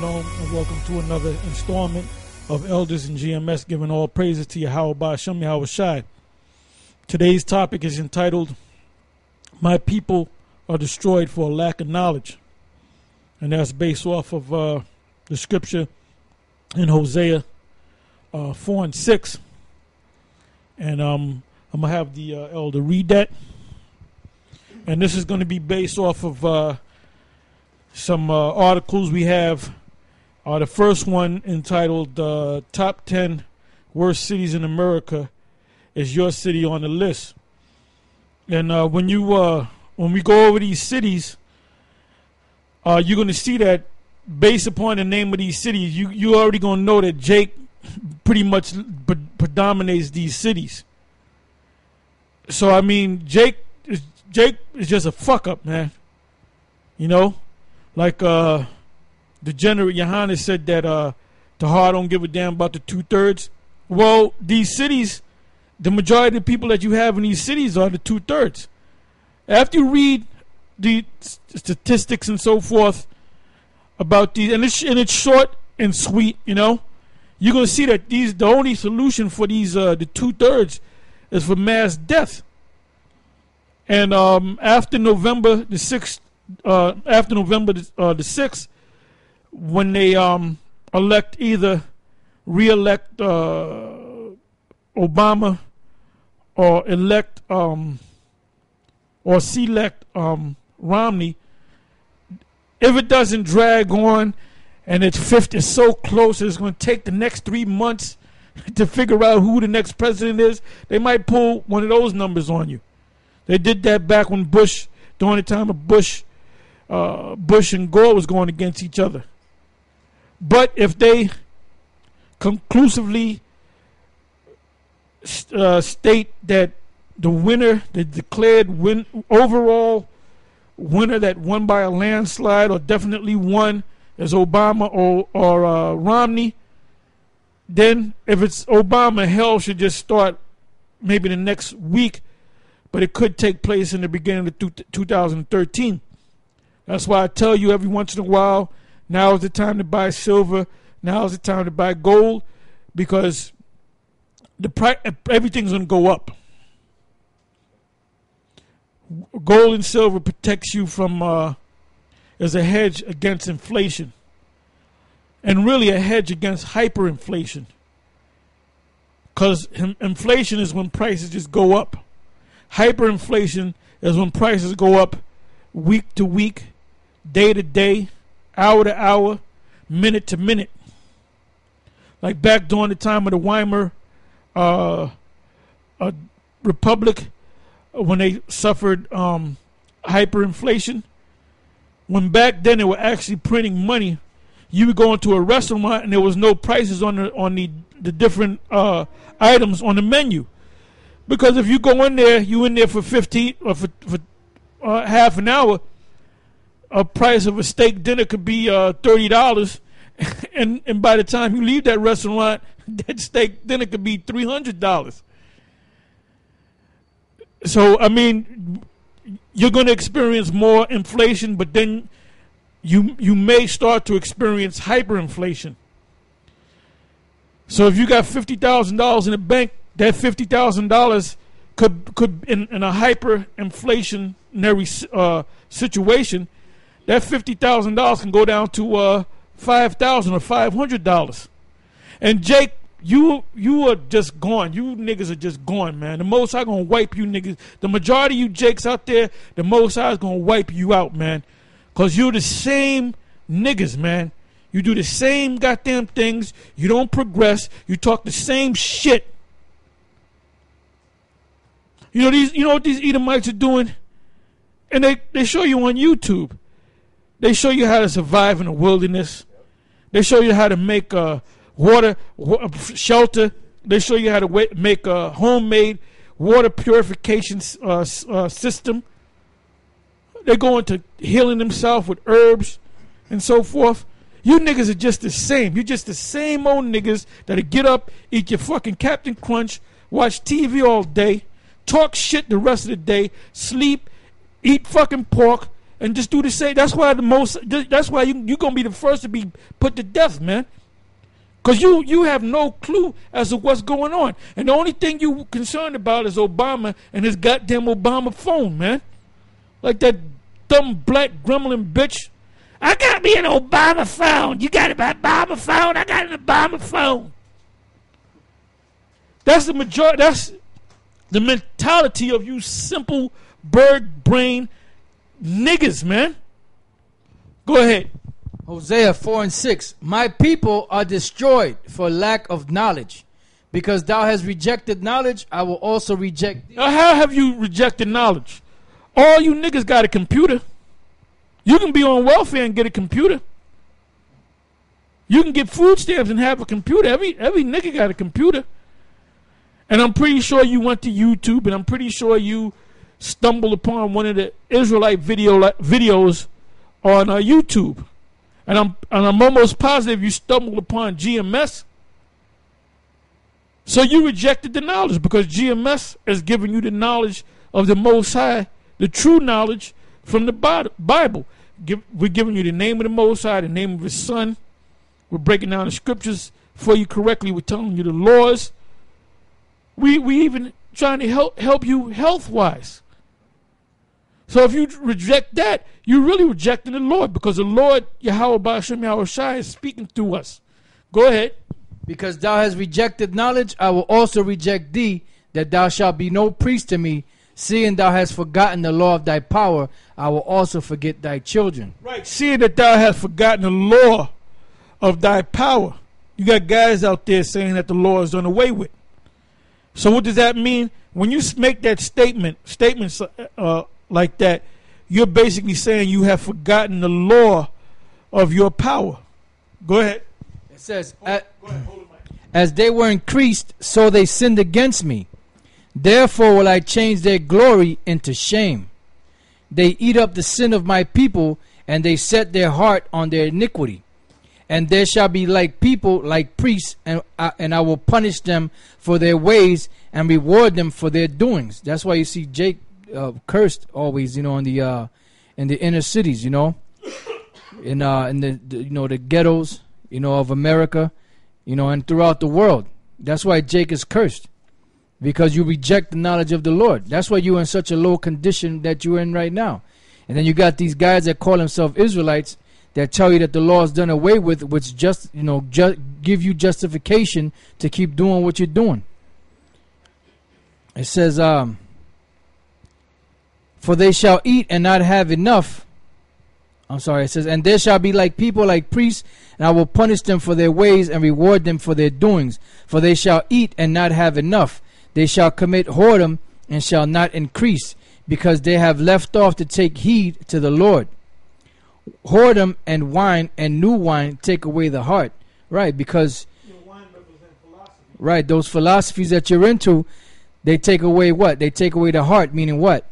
Shalom, and welcome to another installment of Elders and GMS, giving all praises to Yahweh Ba'Shem Yahweh Shai. Today's topic is entitled, My People Are Destroyed for a Lack of Knowledge. And that's based off of the scripture in Hosea 4 and 6. And I'm going to have the elder read that. And this is going to be based off of some articles we have. The first one entitled Top 10 Worst Cities in America. Is your city on the list? And when we go over these cities, you're going to see that based upon the name of these cities, you already going to know that Jake pretty much predominates these cities. So, I mean, Jake is just a fuck up, man. You know? Like Degenerate Johannes said that Tahar don't give a damn about the 2/3. Well, these cities, the majority of the people that you have in these cities are the 2/3. After you read the statistics and so forth about these, and it's short and sweet, you know, you're gonna see that the only solution for these the 2/3 is for mass death. And after November the 6th. After November the 6th, when they re-elect Obama or elect or select Romney, if it doesn't drag on and it's so close, it's going to take the next 3 months to figure out who the next president is, they might pull one of those numbers on you. They did that back when Bush, during the time of Bush and Gore was going against each other. But if they conclusively state that the winner, the declared overall winner that won by a landslide or definitely won is Obama or Romney, then if it's Obama, hell should just start maybe the next week, but it could take place in the beginning of 2013. That's why I tell you every once in a while, now is the time to buy silver, now is the time to buy gold, because everything's going to go up. Gold and silver protects you from, as a hedge against inflation, and really a hedge against hyperinflation, because inflation is when prices just go up. Hyperinflation is when prices go up week to week, day to day, hour to hour, minute to minute. Like back during the time of the Weimar Republic, when they suffered hyperinflation, when back then they were actually printing money, you would go into a restaurant and there was no prices on the different items on the menu. Because if you go in there, you in there for 15 or for half an hour, a price of a steak dinner could be $30, and by the time you leave that restaurant, that steak dinner could be $300. So I mean, you're going to experience more inflation, but then you may start to experience hyperinflation. So if you got $50,000 in the bank, that $50,000 could in a hyperinflationary situation, that $50,000 can go down to $5,000 or $500. And Jake, you are just gone. You niggas are just gone, man. The Most High gonna wipe you niggas. The majority of you Jakes out there, the Most High is gonna wipe you out, man. Cause you're the same niggas, man. You do the same goddamn things. You don't progress. You talk the same shit. You know what these Edomites are doing? And they show you on YouTube. They show you how to survive in the wilderness. They show you how to make water shelter. They show you how to make a homemade water purification system. They go into healing themselves with herbs and so forth. You niggas are just the same. You're just the same old niggas that'll get up, eat your fucking Captain Crunch, watch TV all day, talk shit the rest of the day, sleep, eat fucking pork, and just do the same. That's why that's why you're going to be the first to be put to death, man. Because you have no clue as to what's going on. And the only thing you concerned about is Obama and his goddamn Obama phone, man. Like that dumb black gremlin bitch. I got me an Obama phone. You got an Obama phone? I got an Obama phone. That's the majority. That's the mentality of you simple bird brain niggas, man. Go ahead. Hosea 4:6. My people are destroyed for lack of knowledge. Because thou hast rejected knowledge, I will also reject thee. Now, how have you rejected knowledge? All you niggas got a computer. You can be on welfare and get a computer. You can get food stamps and have a computer. Every nigga got a computer. And I'm pretty sure you went to YouTube, and I'm pretty sure you stumbled upon one of the Israelite videos on YouTube. And I'm almost positive you stumbled upon GMS. So you rejected the knowledge because GMS is giving you the knowledge of the Most High, the true knowledge from the Bible. We're giving you the name of the Most High, the name of His Son. We're breaking down the scriptures for you correctly. We're telling you the laws. We even trying to help you health-wise. So if you reject that, you're really rejecting the Lord, because the Lord, Yahweh Ba'ashem Yahushai, is speaking through us. Go ahead. Because thou hast rejected knowledge, I will also reject thee, that thou shalt be no priest to me. Seeing thou hast forgotten the law of thy power, I will also forget thy children. Right. Seeing that thou hast forgotten the law of thy power. You got guys out there saying that the law is done away with. So what does that mean? When you make that statements like that, you're basically saying you have forgotten the law of your power. Go ahead. It says, as they were increased, so they sinned against me. Therefore will I change their glory into shame. They eat up the sin of my people, and they set their heart on their iniquity. And there shall be like people, like priests, and I will punish them for their ways and reward them for their doings. That's why you see Jake cursed always, in the inner cities, in the the ghettos, of America, and throughout the world. That's why Jake is cursed, because you reject the knowledge of the Lord. That's why you're in such a low condition that you're in right now. And then you got these guys that call themselves Israelites that tell you that the law is done away with, which just give you justification to keep doing what you're doing. It says, for they shall eat and not have enough. I'm sorry, it says, and there shall be like people, like priests, and I will punish them for their ways and reward them for their doings. For they shall eat and not have enough. They shall commit whoredom and shall not increase, because they have left off to take heed to the Lord. Whoredom and wine and new wine take away the heart. Right, because wine represents philosophy. Right, those philosophies that you're into, they take away what? They take away the heart, meaning what?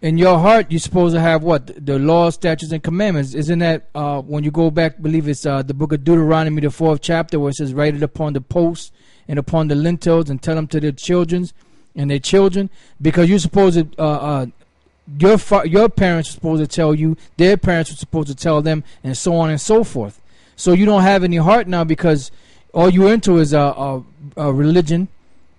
In your heart, you're supposed to have what? The laws, statutes, and commandments. Isn't that when you go back, I believe it's the book of Deuteronomy, the 4th chapter, where it says, write it upon the posts and upon the lintels, and tell them to their children and their children, because you're supposed to your parents are supposed to tell you, their parents are supposed to tell them, and so on and so forth. So you don't have any heart now, because all you're into is a religion.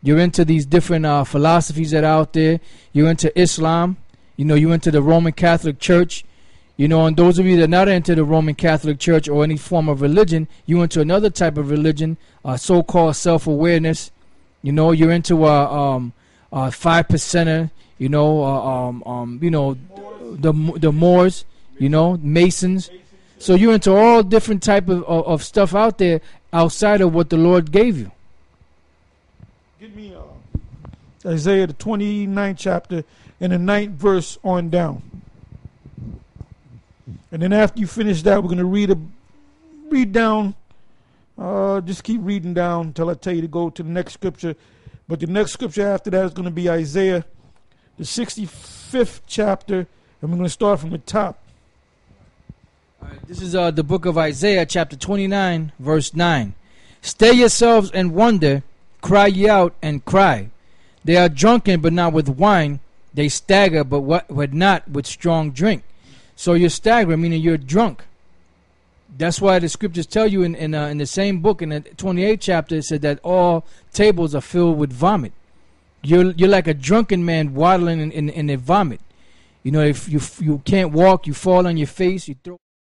You're into these different philosophies that are out there. You're into Islam. You're into the Roman Catholic Church. And those of you that are not into the Roman Catholic Church or any form of religion, you're into another type of religion, so-called self-awareness. You're into 5%er. The Moors, Masons. So you're into all different type of stuff out there outside of what the Lord gave you. Give me Isaiah the 29th chapter and the 9th verse on down. And then after you finish that, we're going to read down. Just keep reading down until I tell you to go to the next scripture. But the next scripture after that is going to be Isaiah the 65th chapter, and we're going to start from the top. All right, this is the book of Isaiah, chapter 29, verse 9. Stay yourselves and wonder, cry ye out and cry. They are drunken, but not with wine. They stagger, but not with strong drink. So you're staggering, meaning you're drunk. That's why the scriptures tell you in the same book, in the 28th chapter, it said that all tables are filled with vomit. You're like a drunken man waddling in the vomit. You know, if you can't walk, you fall on your face, you throw